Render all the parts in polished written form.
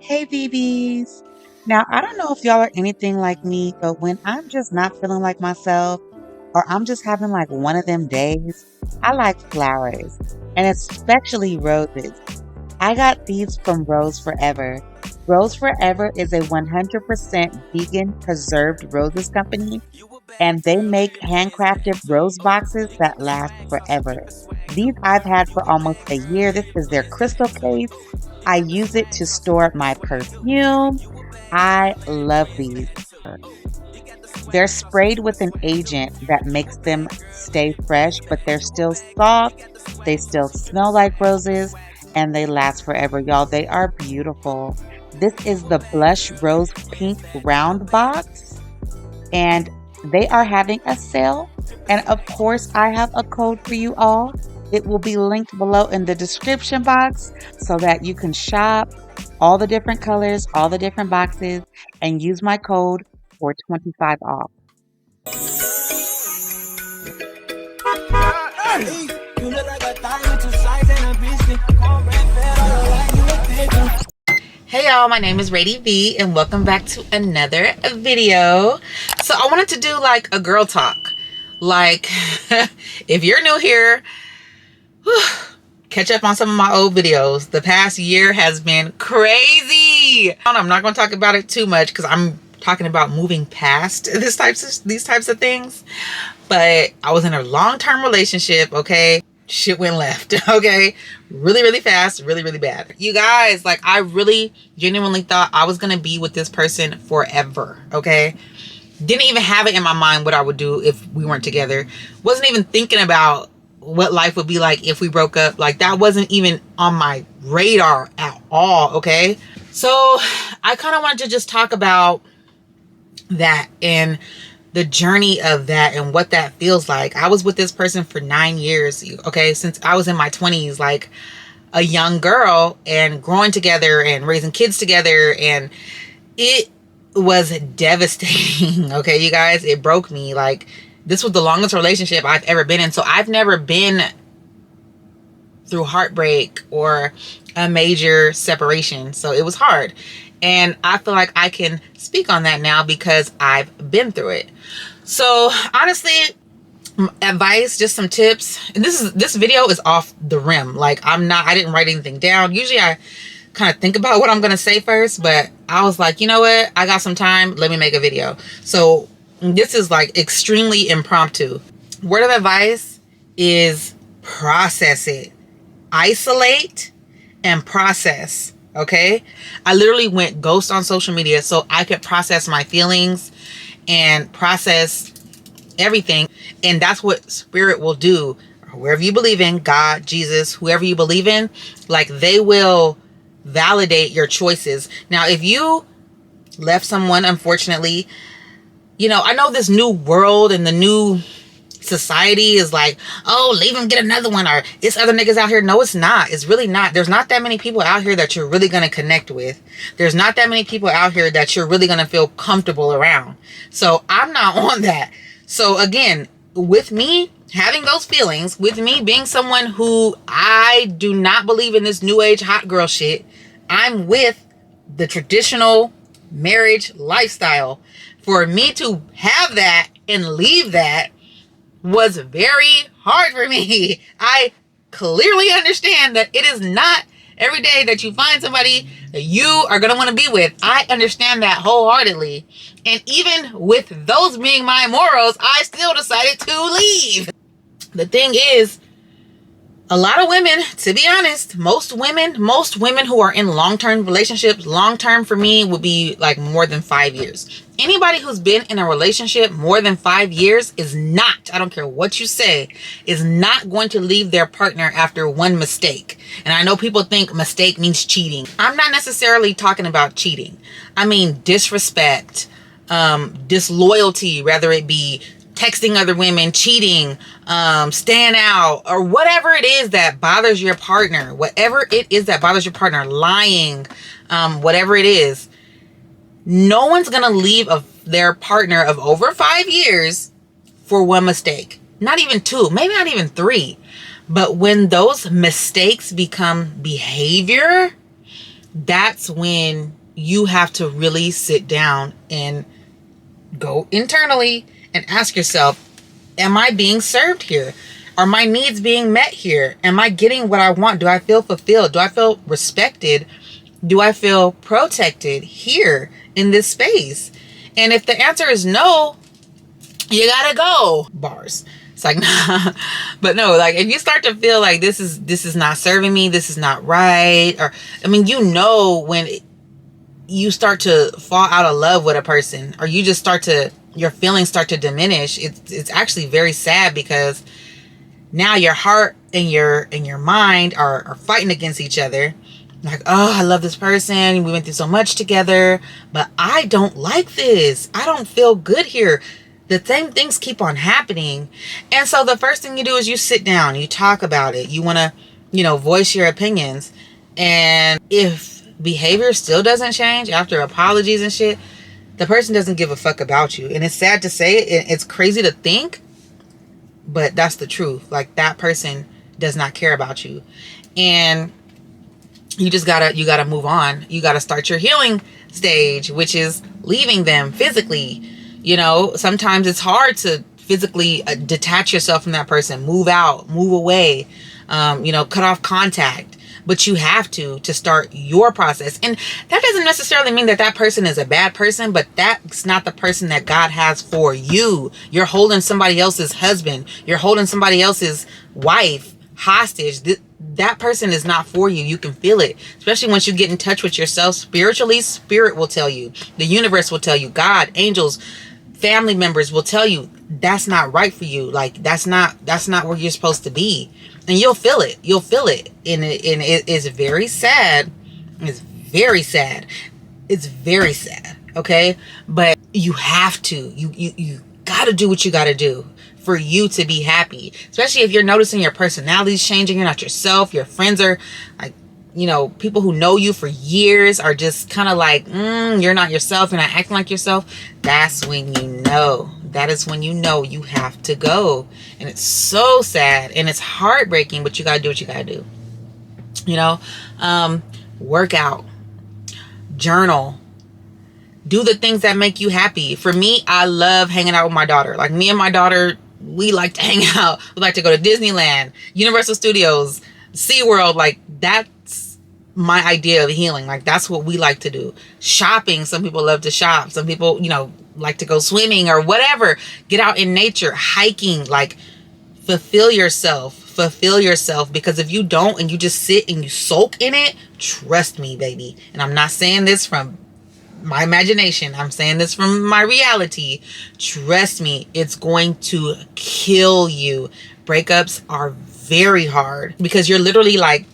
Hey, BBs. Now, I don't know if y'all are anything like me, but when I'm just not feeling like myself, or I'm just having like one of them days, I like flowers, and especially roses. I got these from Rose Forever. Rose Forever is a 100% vegan preserved roses company, and they make handcrafted rose boxes that last forever. These I've had for almost a year. This is their crystal case. I use it to store my perfume. I love these. They're sprayed with an agent that makes them stay fresh, but they're still soft. They still smell like roses and they last forever, y'all. They are beautiful. This is the Blush Rose Pink Round Box, and they are having a sale. And of course, I have a code for you all. It will be linked below in the description box so that you can shop all the different colors, all the different boxes, and use my code for 25 off. Hey y'all, my name is Rady V and welcome back to another video. So I wanted to do like a girl talk. Like if you're new here, catch up on some of my old videos. The past year has been crazy. I'm not going to talk about it too much because I'm talking about moving past these types of things. But I was in a long-term relationship, okay? Shit went left, okay? Really fast, really bad. You guys, like, I really genuinely thought I was gonna be with this person forever, okay? Didn't even have it in my mind what I would do if we weren't together. Wasn't even thinking about what life would be like if we broke up. Like, that wasn't even on my radar at all, okay? So I kind of wanted to just talk about that and the journey of that and what that feels like. I was with this person for 9 years, okay, since I was in my 20s, like a young girl, and growing together and raising kids together, and it was devastating. Okay, you guys, it broke me. Like, this was the longest relationship I've ever been in. So I've never been through heartbreak or a major separation, so it was hard. And I feel like I can speak on that now because I've been through it. So honestly, advice, just some tips. And this video is off the rim. Like, I didn't write anything down. Usually I kind of think about what I'm going to say first, but I was like, you know what? I got some time. Let me make a video. So this is like extremely impromptu. Word of advice is process it. Isolate and process. Okay, I literally went ghost on social media so I could process my feelings and process everything. And that's what spirit will do. Wherever you believe in, God, Jesus, whoever you believe in, like, they will validate your choices. Now, if you left someone, unfortunately, you know, I know this new world and the new society is like, oh, leave him, get another one, or it's other niggas out here. No, it's not. It's really not. There's not that many people out here that you're really going to connect with. There's not that many people out here that you're really going to feel comfortable around. So I'm not on that. So again, with me having those feelings, with me being someone who I do not believe in this new age hot girl shit, I'm with the traditional marriage lifestyle. For me to have that and leave that was very hard for me. I clearly understand that it is not every day that you find somebody that you are going to want to be with. I understand that wholeheartedly. And even with those being my morals, I still decided to leave. The thing is, a lot of women, to be honest, most women who are in long-term relationships, long-term for me would be like more than 5 years. Anybody who's been in a relationship more than 5 years is not, I don't care what you say, is not going to leave their partner after one mistake. And I know people think mistake means cheating. I'm not necessarily talking about cheating. I mean disrespect, disloyalty, whether it be texting other women, cheating, staying out, or whatever it is that bothers your partner, lying, whatever it is. No one's going to leave their partner of over 5 years for one mistake. Not even two, maybe not even three. But when those mistakes become behavior, that's when you have to really sit down and go internally and ask yourself, am I being served here? Are my needs being met here? Am I getting what I want? Do I feel fulfilled? Do I feel respected? Do I feel protected here in this space? And if the answer is no, you gotta go. Bars. It's like, nah. But no, like if you start to feel like this is not serving me, this is not right, or I mean, you know, when you start to fall out of love with a person, or you just start to, your feelings start to diminish, it's actually very sad, because now your heart and your mind are fighting against each other. Like, oh, I love this person, we went through so much together, but I don't like this, I don't feel good here, the same things keep on happening. And so the first thing you do is you sit down, you talk about it, you want to, voice your opinions. And if behavior still doesn't change after apologies and shit, the person doesn't give a fuck about you. And it's sad to say it, it's crazy to think, but that's the truth. Like, that person does not care about you. And you just gotta move on. You gotta start your healing stage, which is leaving them physically. Sometimes it's hard to physically detach yourself from that person, move out, move away, cut off contact. But you have to start your process. And that doesn't necessarily mean that person is a bad person, but that's not the person that God has for you. You're holding somebody else's husband. You're holding somebody else's wife hostage. That person is not for you. You can feel it, especially once you get in touch with yourself spiritually. Spirit will tell you, the universe will tell you, God, angels, family members will tell you that's not right for you. Like, that's not where you're supposed to be. And you'll feel it. And it is very sad. It's very sad. It's very sad. Okay. But you have to, you gotta do what you gotta do for you to be happy. Especially if you're noticing your personality's changing. You're not yourself. Your friends are like, people who know you for years are just kind of like, you're not yourself. You're not acting like yourself. That's when you know. That is when you know you have to go. And it's so sad and it's heartbreaking, but you got to do what you got to do. Work out, journal, do the things that make you happy. For me, I love hanging out with my daughter. Like, me and my daughter, we like to hang out. We like to go to Disneyland, Universal Studios, SeaWorld. Like, that's my idea of healing. Like, that's what we like to do. Shopping. Some people love to shop. Some people, like to go swimming or whatever. Get out in nature, hiking. Like, fulfill yourself, because if you don't and you just sit and you soak in it, trust me, baby. And I'm not saying this from my imagination, I'm saying this from my reality. Trust me, it's going to kill you. Breakups are very hard because you're literally like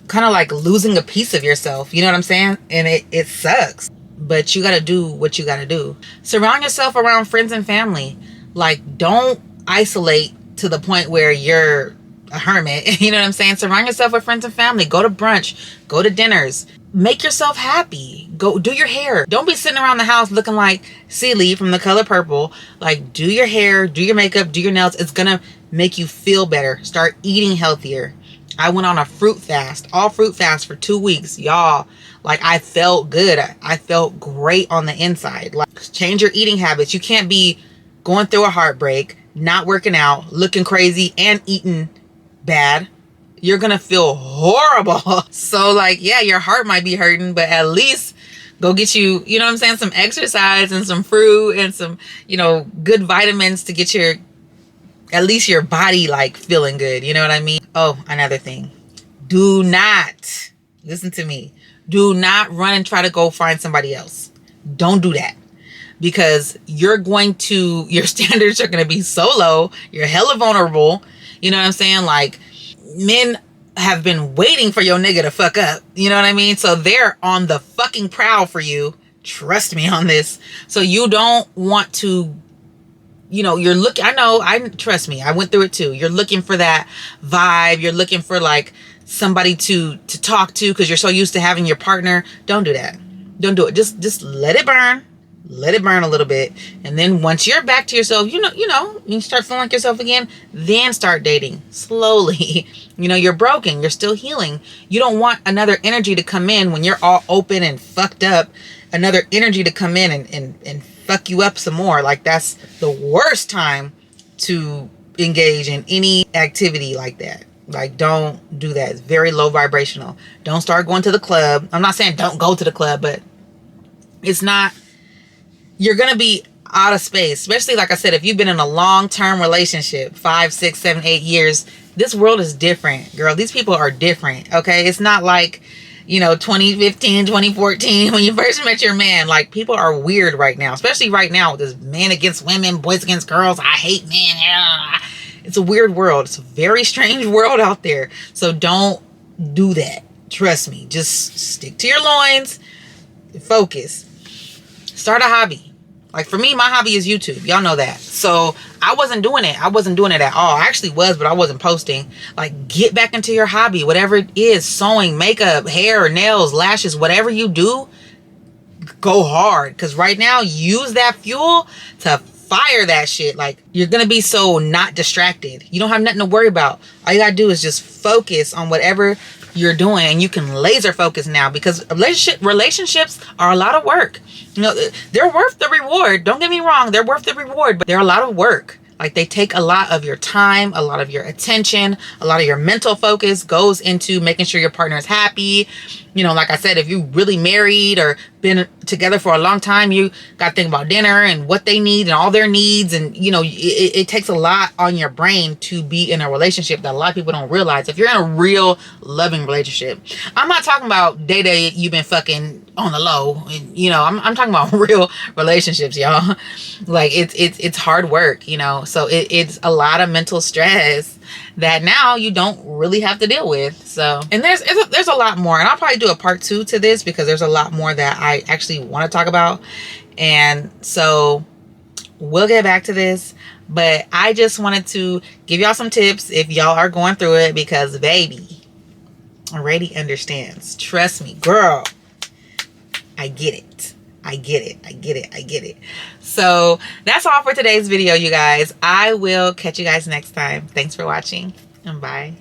kind of like losing a piece of yourself. You know what I'm saying? And it sucks. But you got to do what you got to do. Surround yourself around friends and family. Like, don't isolate to the point where you're a hermit. You know what I'm saying? Surround yourself with friends and family. Go to brunch. Go to dinners. Make yourself happy. Go do your hair. Don't be sitting around the house looking like Celie from The Color Purple. Like, do your hair, do your makeup, do your nails. It's going to make you feel better. Start eating healthier. I went on a fruit fast, all fruit fast for 2 weeks. Y'all, like, I felt good. I felt great on the inside. Like, change your eating habits. You can't be going through a heartbreak, not working out, looking crazy, and eating bad. You're going to feel horrible. So, like, yeah, your heart might be hurting, but at least go get you, you know what I'm saying, some exercise and some fruit and some, good vitamins to get at least your body, like, feeling good. You know what I mean? Oh, another thing. Do not, listen to me, do not run and try to go find somebody else. Don't do that. Because your standards are going to be so low. You're hella vulnerable. You know what I'm saying? Like, men have been waiting for your nigga to fuck up. You know what I mean? So they're on the fucking prowl for you. Trust me on this. So you don't want to, you're looking, trust me, I went through it too. You're looking for that vibe. You're looking for like somebody to talk to because you're so used to having your partner. Don't do that. Don't do it. Just let it burn. let it burn a little bit, and then once you're back to yourself, you start feeling like yourself again, then start dating slowly. You're broken, you're still healing. You don't want another energy to come in when you're all open and fucked up, another energy to come in and fuck you up some more. Like, that's the worst time to engage in any activity like that. Like, don't do that. It's very low vibrational. Don't start going to the club. I'm not saying don't go to the club, but it's not, you're going to be out of space. Especially, like I said, if you've been in a long-term relationship, 5, 6, 7, 8 years, this world is different, girl. These people are different, okay? It's not like, 2015, 2014, when you first met your man. Like, people are weird right now, especially right now with this men against women, boys against girls. I hate men. It's a weird world. It's a very strange world out there. So don't do that. Trust me. Just stick to your loins. Focus. Start a hobby. Like, for me, my hobby is YouTube. Y'all know that. So I wasn't doing it. I wasn't doing it at all. I actually was, but I wasn't posting. Like, get back into your hobby. Whatever it is, sewing, makeup, hair, nails, lashes, whatever you do, go hard. Because right now, use that fuel to fire that shit. Like, you're gonna be so not distracted. You don't have nothing to worry about. All you gotta do is just focus on whatever you're doing, and you can laser focus now, because relationships are a lot of work. They're worth the reward. Don't get me wrong, they're worth the reward, but they're a lot of work. Like, they take a lot of your time, a lot of your attention, a lot of your mental focus goes into making sure your partner is happy. Like I said, if you really married or been together for a long time, you got to think about dinner and what they need and all their needs. And, it takes a lot on your brain to be in a relationship that a lot of people don't realize. If you're in a real loving relationship, I'm not talking about day you've been fucking on the low. I'm talking about real relationships, y'all. Like, it's hard work, so it's a lot of mental stress that now you don't really have to deal with. So, and there's a lot more, and I'll probably do a part 2 to this, because there's a lot more that I actually want to talk about. And so we'll get back to this, but I just wanted to give y'all some tips if y'all are going through it, because baby already understands. Trust me, girl. I get it. I get it. So that's all for today's video, you guys. I will catch you guys next time. Thanks for watching, and bye.